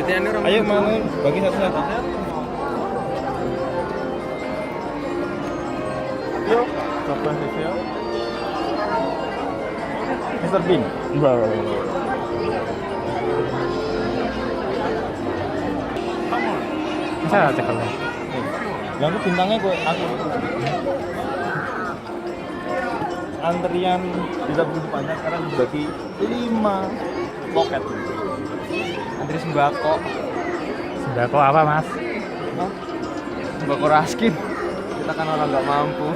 Ayo mau bagi satu-satu. Yuk, coba ya. Mr. Bean. Bisa cek kalau. Yang itu bintangnya gue aku. Antrian bisa begitu banyak karena dibagi 5 loket. Antri sembako. Sembako apa, Mas? Sembako Raskin. Kita kan orang nggak mampu.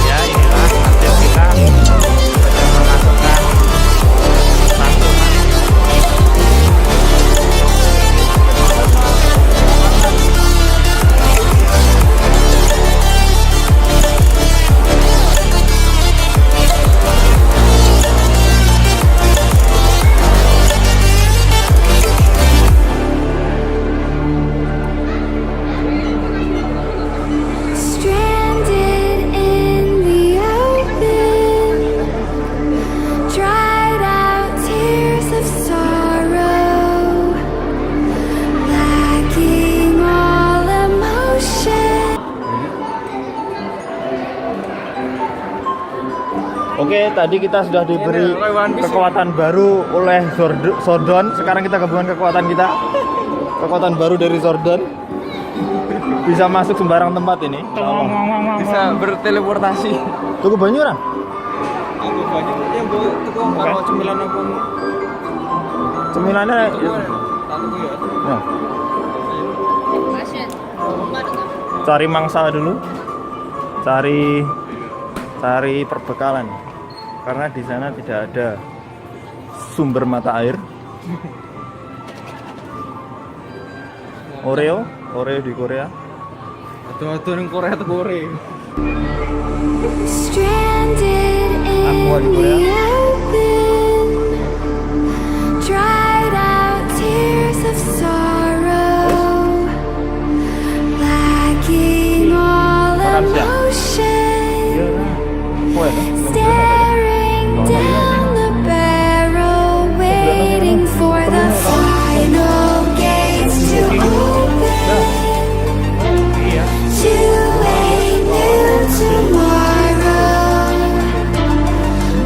Ya, inilah hasil kita memasukkan santunan. Stranded in the open, dried out tears of sorrow, lacking all emotion. Oke, tadi kita sudah diberi kekuatan baru oleh Zordon. Sekarang kita gabungan kekuatan kita. Kekuatan baru dari Zordon. Bisa masuk sembarang tempat ini. Bisa berteleportasi. Tuku banyu orang? Aku banyak yang bawa tuku kalau cemilan apa? Cemilannya Tak tuku ya. ya. Cari mangsa dulu. Cari perbekalan. Karena di sana tidak ada sumber mata air. Oreo di Korea. Aduh yang Korea tuh Korea. Stranded Aqua di in Korea. the open, dried out tears of sorrow, lacking all Makan siang. emotion, Kue, staring down the barrel, waiting for the final gates to open, to a new tomorrow,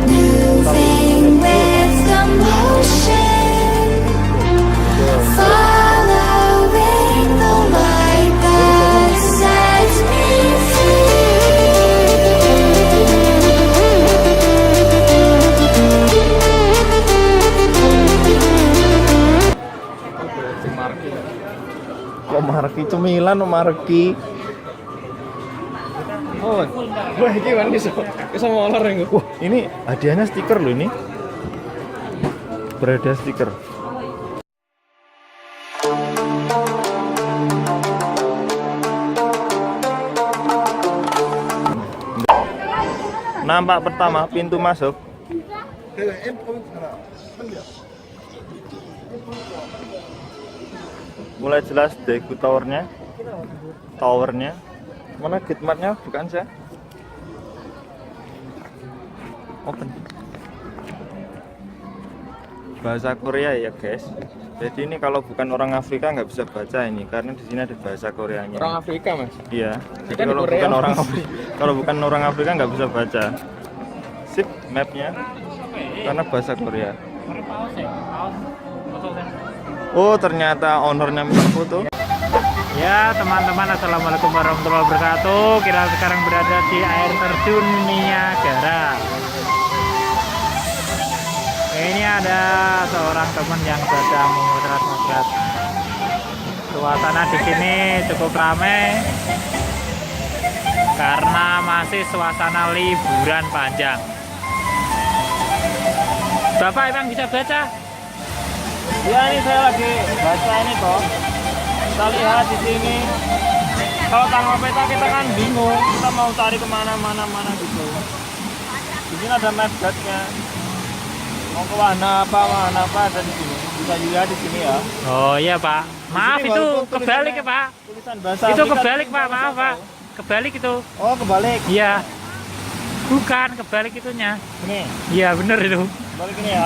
moving with the motion, following the light that sets me kok marki cemilan marki. Oh, wah ini kan bisa mau olah yang Wah, ini hadiahnya stiker loh ini. Berada stiker. Nampak pertama pintu masuk. Mulai jelas Daegu towernya. Mana gitmatnya? Bukan saya. Open. Bahasa Korea ya guys. Jadi ini kalau bukan orang Afrika nggak bisa baca ini karena di sini ada bahasa Koreanya. orang Afrika mas. Iya. Jadi Kan kalau Korea, bukan orang Mas. Afrika, kalau bukan orang Afrika nggak bisa baca. Sip, mapnya. karena bahasa Korea. Pakai paus ya? Paus. Foto kan? Oh, ternyata ownernya minta foto. Ya teman-teman, assalamualaikum warahmatullahi wabarakatuh. Kita sekarang berada di air terjun Niagara. Ini ada seorang teman yang sedang memotret-motret. Suasana di sini cukup ramai karena masih suasana liburan panjang. Bapak emang bisa baca? Ya, ini saya lagi baca ini toh. Kita lihat di sini. Kalau tanpa peta kita kan bingung. Kita mau cari kemana-mana gitu. Di sini ada map guide-nya. Mau ke mana apa ada di sini. Bisa dilihat di sini ya. Oh iya Pak. Maaf sini itu walaupun kebalik ya tulisannya- Pak. Tulisan bahasa Itu Afrika, kebalik tapi Pak, kita maaf bisa Pak. tahu. Kebalik itu. Oh, kebalik. Iya. Bukan kebalik itunya. Ini, Iya bener itu. balik ini ya.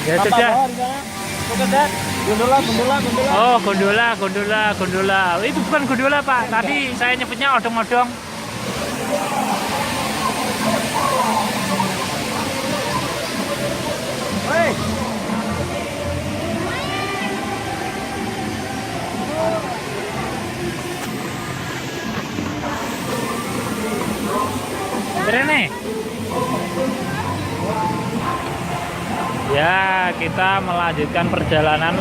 Ya Apa sudah. bawah di sana? Tuh, Dad. Gondola. Oh gondola. Itu bukan gondola Pak. Tadi saya nyebutnya odong-odong. Hei. Keren nih. Ya kita melanjutkan perjalanan.